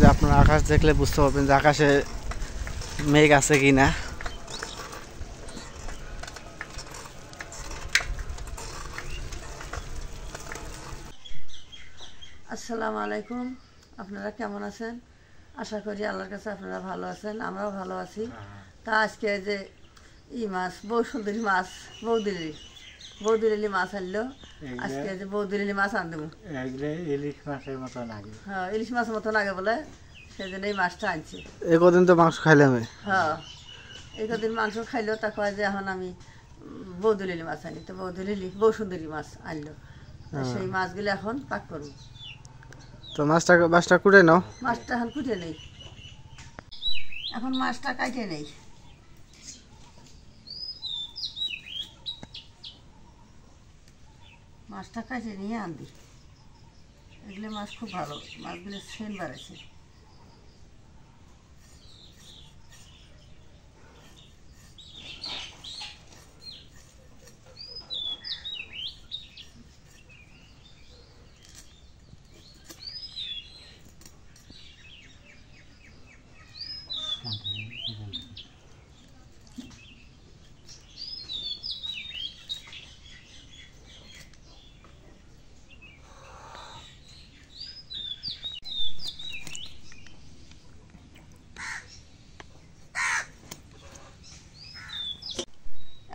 যে আপনারা আকাশ দেখলে বুঝতে পারবেন যে আকাশে মেঘ আছে কিনা। আসসালামু আলাইকুম, আপনারা কেমন আছেন? আশা করি আল্লাহর কাছে আপনারা ভালো আছেন, আমরাও ভালো আছি। তা আজকে যে মাছ, বউ সুন্দরী মাছ, বৌদিলি মাছ আনলো। আজকে যে বৌদিলি মাছ আন দেবো, ইলিশ মাছের মতো লাগে। হ্যাঁ, ইলিশ মাছের মতো লাগে বলে সেজন্য এই মাছটা আনছি। এই কদিন তো মাংস খাইলাম। হ্যাঁ, এই কদিন মাংস খাইলো, তা কয় যে এখন আমি বৌদিলি মাছ আনি। তো বউ সুন্দরী মাছ আনলো, সেই মাছগুলো এখন পাক করবো। তো মাছটা কুটে নাও। মাছটা এখন কুটে নেই, এখন মাছটা কাটে নেই। মাছটা কাটে নিয়ে আনবি। এগুলো মাছ খুব ভালো, মাছগুলো সেন বাড়াইছে।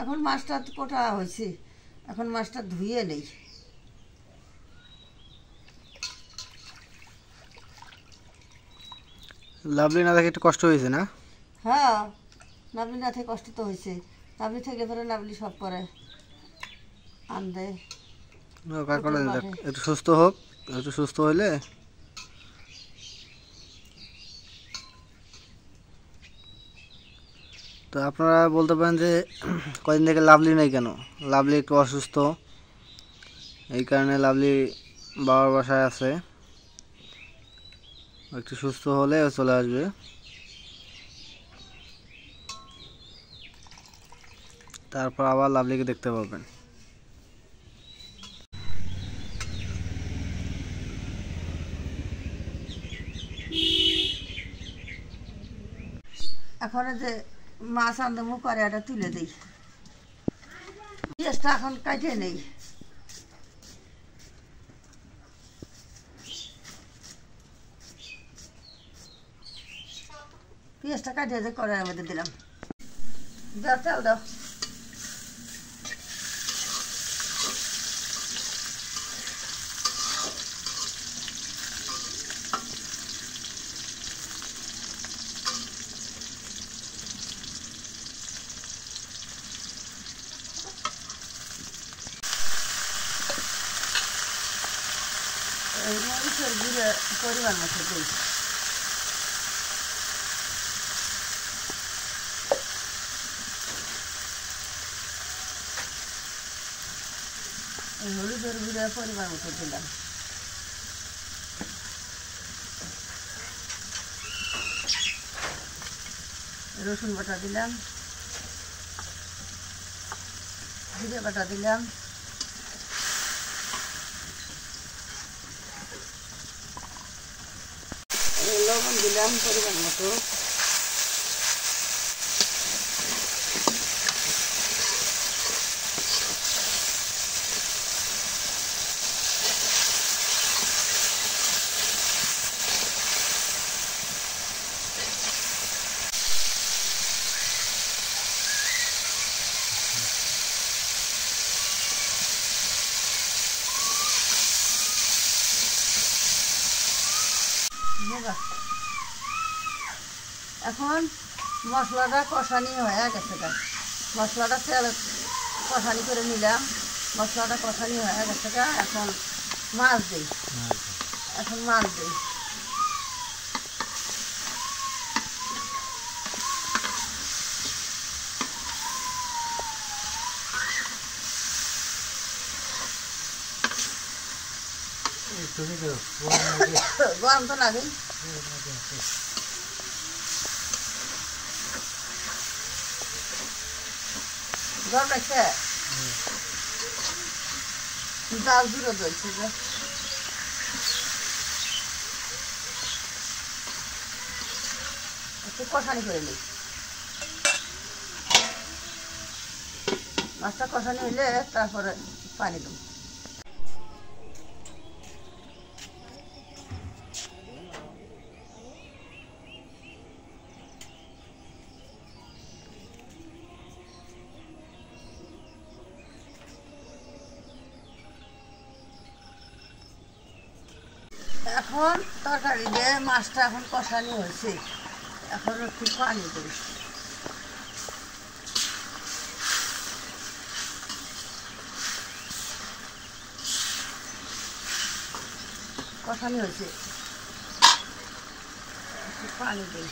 এখন মাছটা কোটা হয়েছে, এখন মাছটা ধুয়ে নেই। লাভলি না দেখে একটু কষ্ট হয়েছে না? হ্যাঁ, নাবলি না থেকে কষ্ট তো হয়েছে। নাবলি থেকে পরে নাবলি সব করে আন দেয়। একটু সুস্থ হোক, একটু সুস্থ হইলে তো আপনারা বলতে পারেন যে কদিন থেকে লাভলি নেই কেন। লাভলি একটু অসুস্থ, এই কারণে লাভলি বাবার বাসায় আছে। একটু সুস্থ হলে চলে আসবে। তারপর আবার লাভলিকে দেখতে পাবেন। এখন যে মাছ আনন্দমু করে এটা তুলে দিই। পেঁয়াজটা এখন কাটে নেই। পেঁয়াজটা কাটিয়ে যে কড়াইয়ের মধ্যে দিলাম। দাও চাল দাও। মরিচের গুঁড়ো পরিমাণ মতো দিই। হলুদের গুঁড়ো পরিমাণ মতো দিলাম। রসুন বাটা দিলাম, জিরে বাটা দিলাম, লবণ দিলাম পরিমাণ মতো, এখন মশলাটা কষানি হয়ে গেছে। মশলাটা তেল কষানি করে নিলাম, মশলাটা কষানি হয়ে গেছে। এখন মাছ দিই, এখন মাছ দিই। গরম তো লাগে। গরম রাখছে, জাল দূরে ধরছে যে। একটু কষানি করে নিই। মাছটা কষানি হইলে তারপরে পানি দেব। এখন তরকারি দিয়ে মাছটা এখন কষানি হয়েছে, এখন একটু পানি দেব। কষানি হয়েছে, একটু পানি দেব।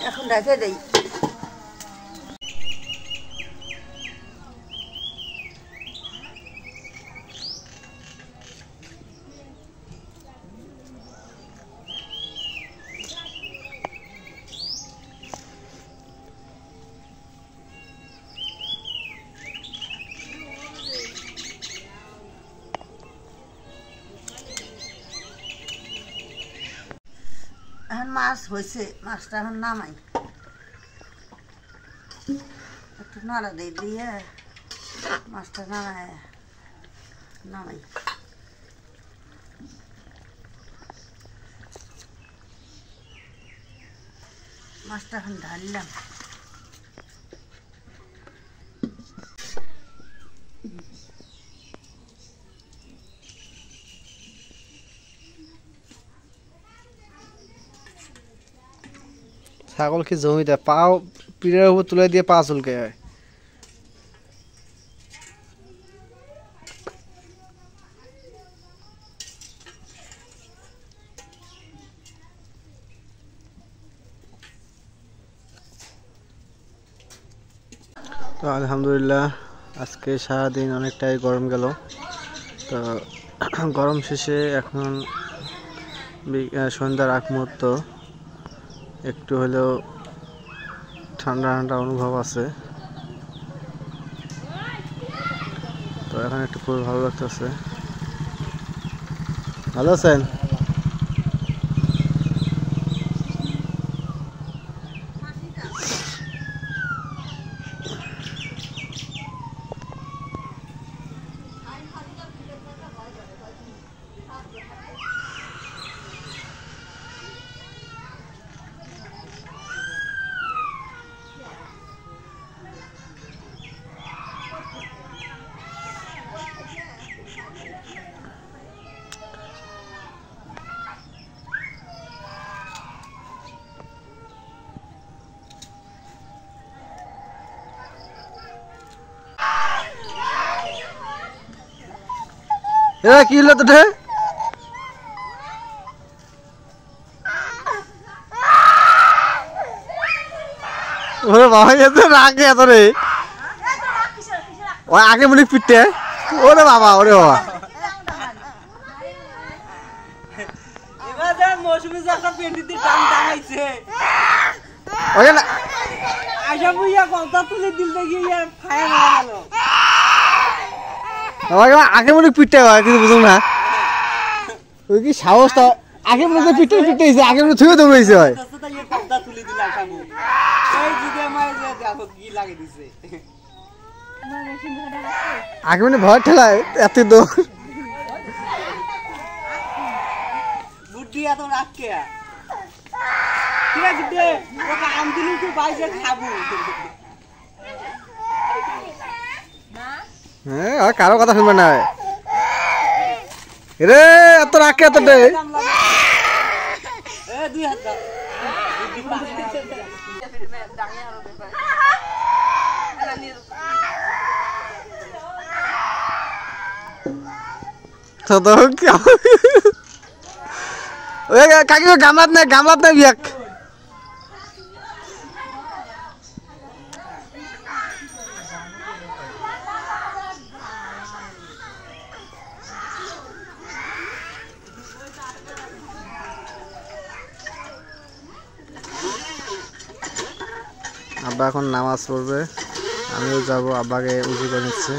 এখন ঢেকে দেই। এখন মাছ হয়েছে, মাছটা এখন নামাই। একটু নাড়া দিয়ে দিয়ে মাছটা নামাই। মাছটা এখন ঢাললাম। ছাগল কি জমিতে পাও পিঠের উপর তুলে দিয়ে পা চুলকে হয়। তো আলহামদুলিল্লাহ আজকে সারাদিন অনেকটাই গরম গেল। তো গরম শেষে এখন সন্ধ্যার আগ মুহূর্ত, একটু হলেও ঠান্ডা ঠান্ডা অনুভব আছে। তো এখন একটু খুবই ভালো লাগতেছে। ভালো আছেন? এরা কি হলো তোদের? ওরে বাবা এত রাগে এত রে, ওই আগে বলি পিটে। ওরে বাবা, ওরে বাবা মৌসুমী একটা পেন্টিতে টান টাঙাইছে। ওই না আশা বুইয়া কথা তুলে দিলতে গিয়ে ফায়ার হয়ে গেল। আগে মনে পিটে হয় কিন্তু বুঝুন না ওই কি সাহসটা। আগে মনে পিটে পিটেছে, আগে মনে থুয়ে দৌড়াইছে হয়। কথা তুলে দিল আশাবু এই জিদে মাই যে দেখো কি লাগে দিছে। আগে মনে ভয় ঠেলায় এত দৌড়। বুদ্ধি এত রাখকে ঠিক আছে দে ওকে আম দিলু তো বাইরে খাবো। হ্যাঁ কারো কথা শুনবে না রে, এত রাখে এত দে। এ দুই হাত দাও কাকিমা গামলাত নাই বিয়াক। আব্বা এখন নামাজ পড়বে। আমিও যাবো, আব্বাকে উজু করে নিচ্ছে।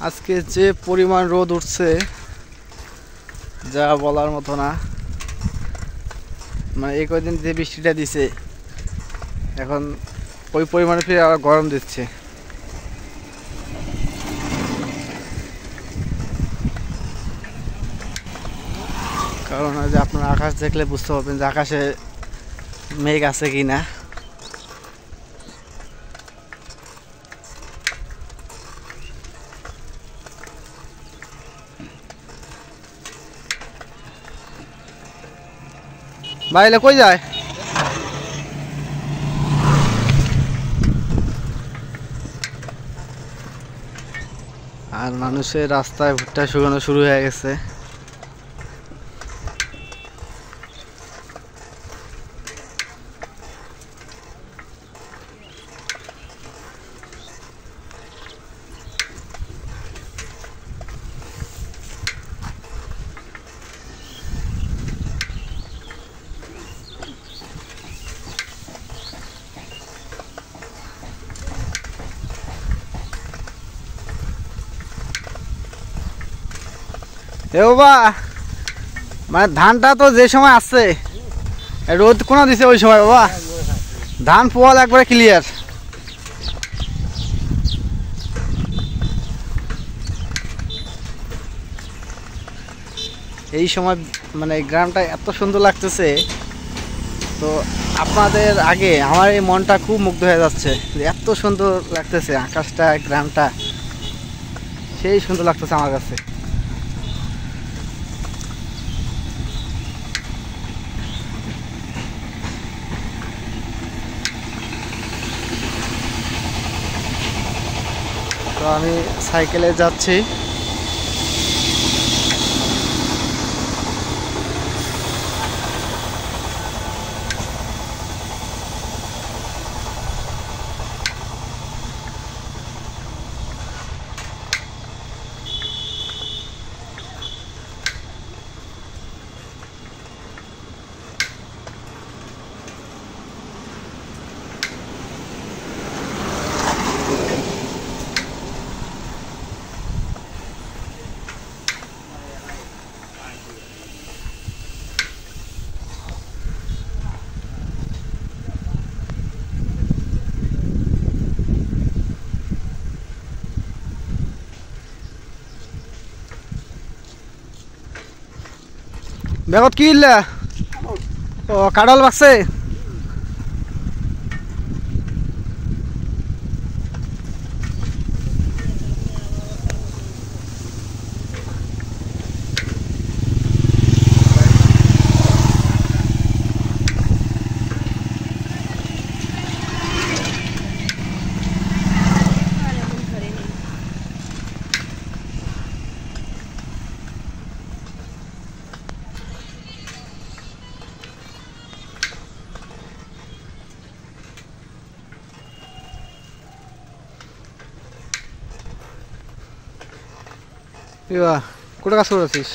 আজকে যে পরিমাণ রোদ উঠছে যা বলার মতো না। মানে এই কয়দিন যে বৃষ্টিটা দিছে এখন ওই পরিমাণে ফিরে আবার গরম দিচ্ছে। কারণ যে আপনারা আকাশ দেখলে বুঝতে পারবেন যে আকাশে মেঘ আছে কি না। বাইরে কই যায়? আর মানুষের রাস্তায় ভুট্টা শুকানো শুরু হয়ে গেছে। এ বাবা, মানে ধানটা তো যে সময় আসছে রোদ কোন দিছে ওই সময় বাবা ধান পোয়াল একবারে ক্লিয়ার। এই সময় মানে গ্রামটা এত সুন্দর লাগতেছে। তো আপনাদের আগে আমার এই মনটা খুব মুগ্ধ হয়ে যাচ্ছে, এত সুন্দর লাগতেছে আকাশটা, গ্রামটা সেই সুন্দর লাগতেছে আমার কাছে। তো আমি সাইকেলে যাচ্ছি। বেগত কি ইল্লা ও কাডল বাকছে ইয়া কোটা কাজ করছিস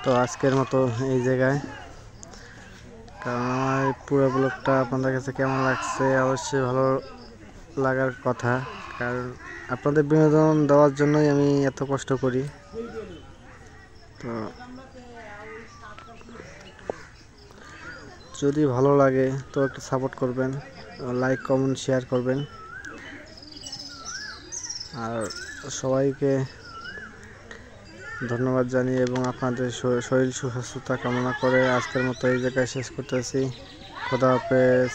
তো আজকের মতো এই জায়গায় কারণ আমার পুরো ব্লগটা আপনাদের কাছে কেমন লাগছে অবশ্যই ভালো লাগার কথা কারণ আপনাদের বিনোদন দেওয়ার জন্যই আমি এত কষ্ট করি তো যদি ভালো লাগে তো একটু সাপোর্ট করবেন লাইক কমেন্ট শেয়ার করবেন আর সবাইকে ধন্যবাদ জানিয়ে এবং আপনাদের শরীর সুস্বাস্থ্যতা কামনা করে আজকের মতো এই জায়গায় শেষ করতেছি খোদা হাফেজ।